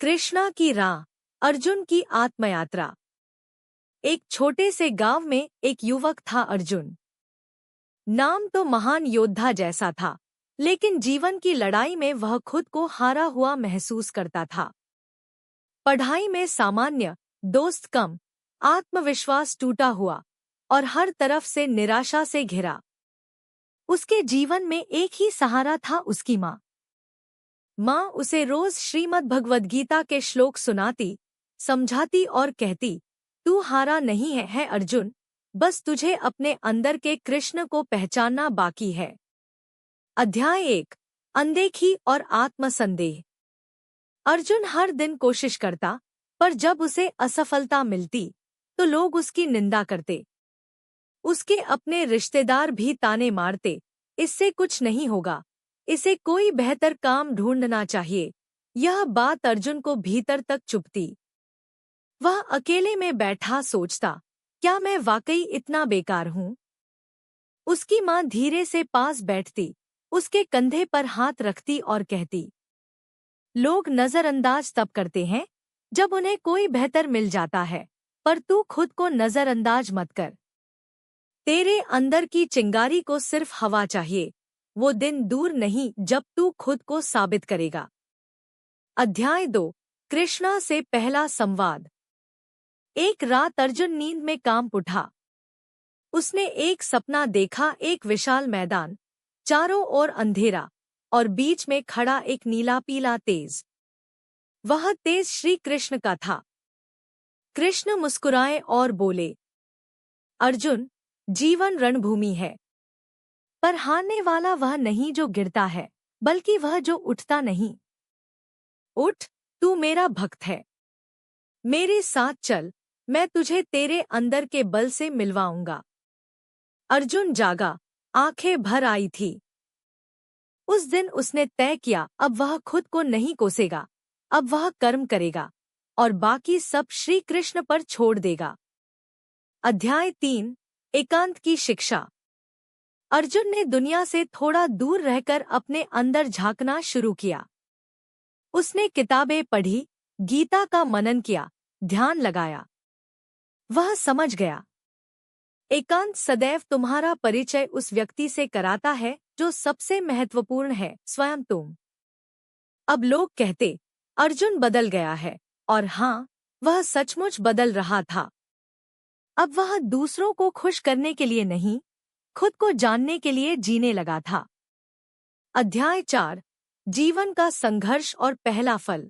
कृष्णा की राह, अर्जुन की आत्मयात्रा। एक छोटे से गांव में एक युवक था अर्जुन। नाम तो महान योद्धा जैसा था, लेकिन जीवन की लड़ाई में वह खुद को हारा हुआ महसूस करता था। पढ़ाई में सामान्य, दोस्त कम, आत्मविश्वास टूटा हुआ और हर तरफ से निराशा से घिरा। उसके जीवन में एक ही सहारा था, उसकी माँ। माँ उसे रोज श्रीमद् भगवद गीता के श्लोक सुनाती, समझाती और कहती, तू हारा नहीं है अर्जुन, बस तुझे अपने अंदर के कृष्ण को पहचानना बाकी है। अध्याय 1, अनदेखी और आत्मसंदेह। अर्जुन हर दिन कोशिश करता, पर जब उसे असफलता मिलती तो लोग उसकी निंदा करते। उसके अपने रिश्तेदार भी ताने मारते, इससे कुछ नहीं होगा, इसे कोई बेहतर काम ढूंढना चाहिए। यह बात अर्जुन को भीतर तक चुभती। वह अकेले में बैठा सोचता, क्या मैं वाकई इतना बेकार हूँ? उसकी माँ धीरे से पास बैठती, उसके कंधे पर हाथ रखती और कहती, लोग नजरअंदाज तब करते हैं जब उन्हें कोई बेहतर मिल जाता है, पर तू खुद को नजरअंदाज मत कर। तेरे अंदर की चिंगारी को सिर्फ हवा चाहिए, वो दिन दूर नहीं जब तू खुद को साबित करेगा। अध्याय 2, कृष्णा से पहला संवाद। एक रात अर्जुन नींद में कांप उठा। उसने एक सपना देखा, एक विशाल मैदान, चारों ओर अंधेरा और बीच में खड़ा एक नीला पीला तेज। वह तेज श्री कृष्ण का था। कृष्ण मुस्कुराए और बोले, अर्जुन, जीवन रणभूमि है, पर हारने वाला वह नहीं जो गिरता है, बल्कि वह जो उठता नहीं। उठ, तू मेरा भक्त है, मेरे साथ चल, मैं तुझे तेरे अंदर के बल से मिलवाऊंगा। अर्जुन जागा, आंखें भर आई थी। उस दिन उसने तय किया, अब वह खुद को नहीं कोसेगा, अब वह कर्म करेगा और बाकी सब श्री कृष्ण पर छोड़ देगा। अध्याय 3, एकांत की शिक्षा। अर्जुन ने दुनिया से थोड़ा दूर रहकर अपने अंदर झांकना शुरू किया। उसने किताबें पढ़ी, गीता का मनन किया, ध्यान लगाया। वह समझ गया, एकांत सदैव तुम्हारा परिचय उस व्यक्ति से कराता है जो सबसे महत्वपूर्ण है, स्वयं तुम। अब लोग कहते, अर्जुन बदल गया है, और हाँ, वह सचमुच बदल रहा था। अब वह दूसरों को खुश करने के लिए नहीं, खुद को जानने के लिए जीने लगा था। अध्याय 4, जीवन का संघर्ष और पहला फल।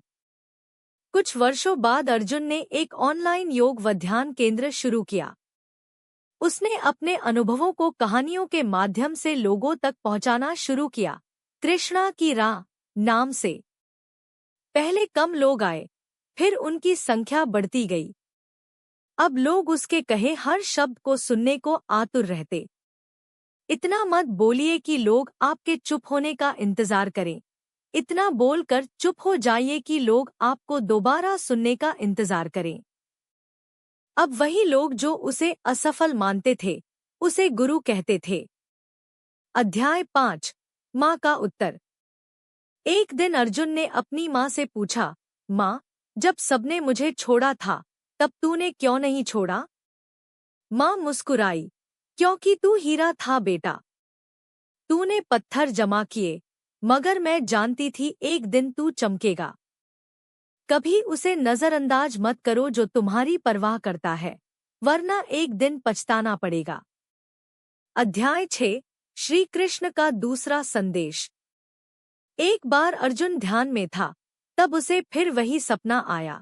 कुछ वर्षों बाद अर्जुन ने एक ऑनलाइन योग व ध्यान केंद्र शुरू किया। उसने अपने अनुभवों को कहानियों के माध्यम से लोगों तक पहुंचाना शुरू किया, कृष्णा की राह नाम से। पहले कम लोग आए, फिर उनकी संख्या बढ़ती गई। अब लोग उसके कहे हर शब्द को सुनने को आतुर रहते। इतना मत बोलिए कि लोग आपके चुप होने का इंतजार करें, इतना बोलकर चुप हो जाइए कि लोग आपको दोबारा सुनने का इंतजार करें। अब वही लोग जो उसे असफल मानते थे, उसे गुरु कहते थे। अध्याय 5, माँ का उत्तर। एक दिन अर्जुन ने अपनी माँ से पूछा, माँ, जब सबने मुझे छोड़ा था, तब तूने क्यों नहीं छोड़ा? माँ मुस्कुराई, क्योंकि तू हीरा था बेटा। तूने पत्थर जमा किए, मगर मैं जानती थी एक दिन तू चमकेगा। कभी उसे नजरअंदाज मत करो जो तुम्हारी परवाह करता है, वरना एक दिन पछताना पड़ेगा। अध्याय 6, श्री कृष्ण का दूसरा संदेश। एक बार अर्जुन ध्यान में था, तब उसे फिर वही सपना आया।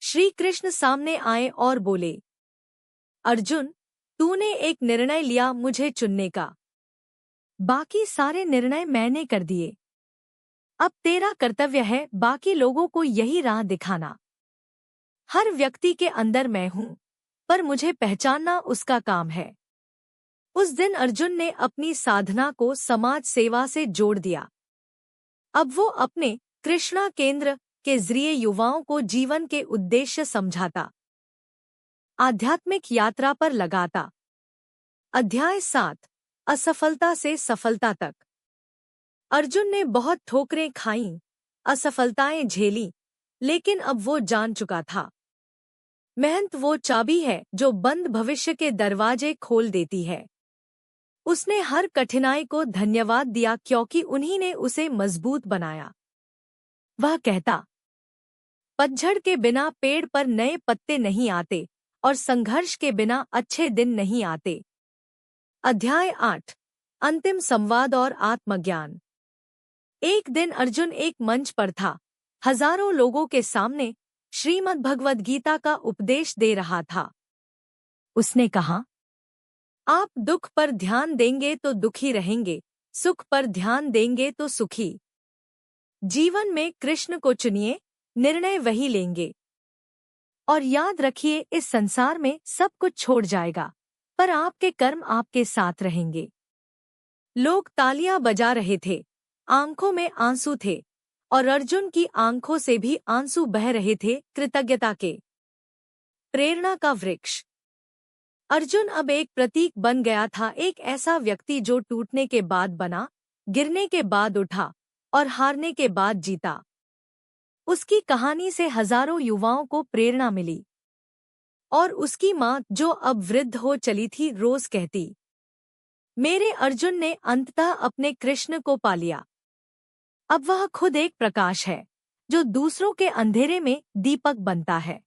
श्री कृष्ण सामने आए और बोले, अर्जुन, तूने एक निर्णय लिया मुझे चुनने का, बाकी सारे निर्णय मैंने कर दिए। अब तेरा कर्तव्य है बाकी लोगों को यही राह दिखाना। हर व्यक्ति के अंदर मैं हूँ, पर मुझे पहचानना उसका काम है। उस दिन अर्जुन ने अपनी साधना को समाज सेवा से जोड़ दिया। अब वो अपने कृष्णा केंद्र के जरिए युवाओं को जीवन के उद्देश्य समझाता, आध्यात्मिक यात्रा पर लगाता। अध्याय 7, असफलता से सफलता तक। अर्जुन ने बहुत ठोकरें खाईं, असफलताएं झेली, लेकिन अब वो जान चुका था, मेहनत वो चाबी है जो बंद भविष्य के दरवाजे खोल देती है। उसने हर कठिनाई को धन्यवाद दिया क्योंकि उन्हीं ने उसे मजबूत बनाया। वह कहता, पतझड़ के बिना पेड़ पर नए पत्ते नहीं आते और संघर्ष के बिना अच्छे दिन नहीं आते। अध्याय 8, अंतिम संवाद और आत्मज्ञान। एक दिन अर्जुन एक मंच पर था, हजारों लोगों के सामने श्रीमद् भगवद गीता का उपदेश दे रहा था। उसने कहा, आप दुख पर ध्यान देंगे तो दुखी रहेंगे, सुख पर ध्यान देंगे तो सुखी। जीवन में कृष्ण को चुनिए, निर्णय वही लेंगे। और याद रखिए, इस संसार में सब कुछ छोड़ जाएगा, पर आपके कर्म आपके साथ रहेंगे। लोग तालियां बजा रहे थे, आंखों में आंसू थे, और अर्जुन की आंखों से भी आंसू बह रहे थे कृतज्ञता के। प्रेरणा का वृक्ष। अर्जुन अब एक प्रतीक बन गया था, एक ऐसा व्यक्ति जो टूटने के बाद बना, गिरने के बाद उठा और हारने के बाद जीता। उसकी कहानी से हजारों युवाओं को प्रेरणा मिली। और उसकी माँ, जो अब वृद्ध हो चली थी, रोज कहती, मेरे अर्जुन ने अंततः अपने कृष्ण को पा लिया। अब वह खुद एक प्रकाश है जो दूसरों के अंधेरे में दीपक बनता है।